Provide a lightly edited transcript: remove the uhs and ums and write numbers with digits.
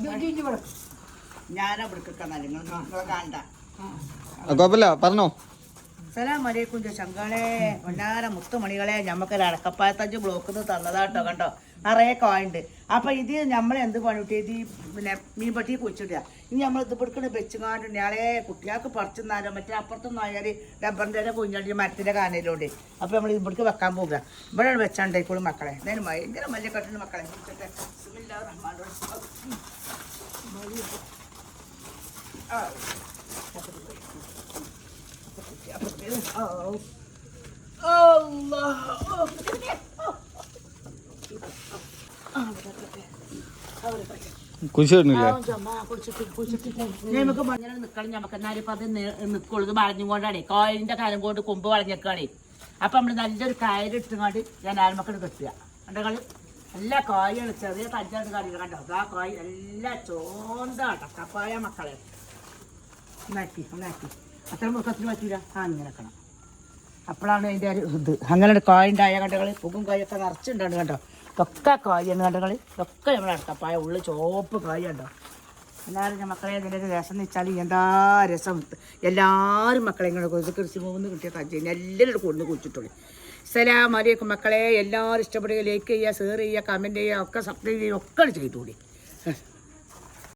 നിങ്ങളെ കാണണ്ട. കുഴപ്പമില്ല പറഞ്ഞോ. അസ്സലാമലൈക്കും ചങ്കളെ പൊന്നാര മുത്തുമണികളെ. ഞമ്മക്കൊരു അടക്കപ്പായത്തഞ്ച് ബ്ലോക്കിൽ നിന്ന് തന്നതാട്ടോ. കണ്ടോ നിറയെ കായുണ്ട്. അപ്പൊ ഇത് നമ്മൾ എന്ത് പണിട്ട് ഇത് പിന്നെ മീൻ പട്ടി കുഴിച്ചിടുക. ഇനി നമ്മൾ ഇത് പിടിക്കണ വെച്ചുകാണ്ട് ഞാളെ കുട്ടികൾക്ക് പറിച്ചെന്നാലോ മറ്റേ അപ്പുറത്തൊന്നും ആയാൽ ഡബ്ബറിൻ്റെ കുഞ്ഞാണ്ടി മരത്തിൻ്റെ കാനയിലോണ്ട്. അപ്പൊ നമ്മൾ ഇവിടേക്ക് വെക്കാൻ പോകുക. ഇവിടെ വെച്ചാണ്ടായിക്കോളും മക്കളെ. എന്തായാലും ഭയങ്കര മല്ലിക്കെട്ടുണ്ട് മക്കളെ. കുഴിച്ചിടുന്നില്ലേ? നമുക്ക് മഞ്ഞൾ നിക്കണം. നമുക്ക് എന്നാലും ഇപ്പൊ അത് നിക്കുള്ളത് വളഞ്ഞുകൊണ്ടാണേ. കായലിന്റെ കാലം കൊണ്ട് കൊമ്പ് വളഞ്ഞേക്കാണേ. അപ്പൊ നമ്മള് നല്ലൊരു കയറിട്ടുകൊണ്ട് ഞാൻ ആൽമക്കള് കെട്ടുക. കണ്ടകള് എല്ലാ കായാണ്. ചെറിയ തഞ്ചാണ് കറികൾ. കണ്ടോ ആ കായ് എല്ലാ ചോന്താട്ടോ കപ്പായ മക്കളെ. ഒന്നാക്കി അത്ര മുഖത്തിന് പറ്റൂല. അങ്ങനെ വെക്കണം. അപ്പോഴാണ് അതിൻ്റെ ഒരു ഇത്. അങ്ങനെ കായുണ്ടായ കണ്ടകള് പുകും കായൊക്കെ നിറച്ചുണ്ടാണ്. കണ്ടോ ഇതൊക്കെ കായാണ് കണ്ടകള്. ഇതൊക്കെ നമ്മൾ അടക്കപ്പായ ഉള്ളു ചോപ്പ് കായുണ്ടോ. എല്ലാവരും ഞാൻ മക്കളെ ഇതിൻ്റെ രസം എന്ന് വെച്ചാൽ എന്താ രസം. എല്ലാവരും മക്കളെ ഇങ്ങനെ കൃഷി പോകുന്ന കിട്ടിയ തഞ്ചേനെ എല്ലാവരും കൊണ്ടു കുഴിച്ചിട്ടുള്ളൂ. അസ്സലാമു അലൈക്കും മക്കളെ. എല്ലാവരും ഇഷ്ടപ്പെടുക, ലൈക്ക് ചെയ്യുക, ഷെയർ ചെയ്യുക, കമൻറ്റ് ചെയ്യുക, ഒക്കെ സബ്സ്ക്രൈബ് ചെയ്യുക, ഒക്കെ ചെയ്തുകൂടി.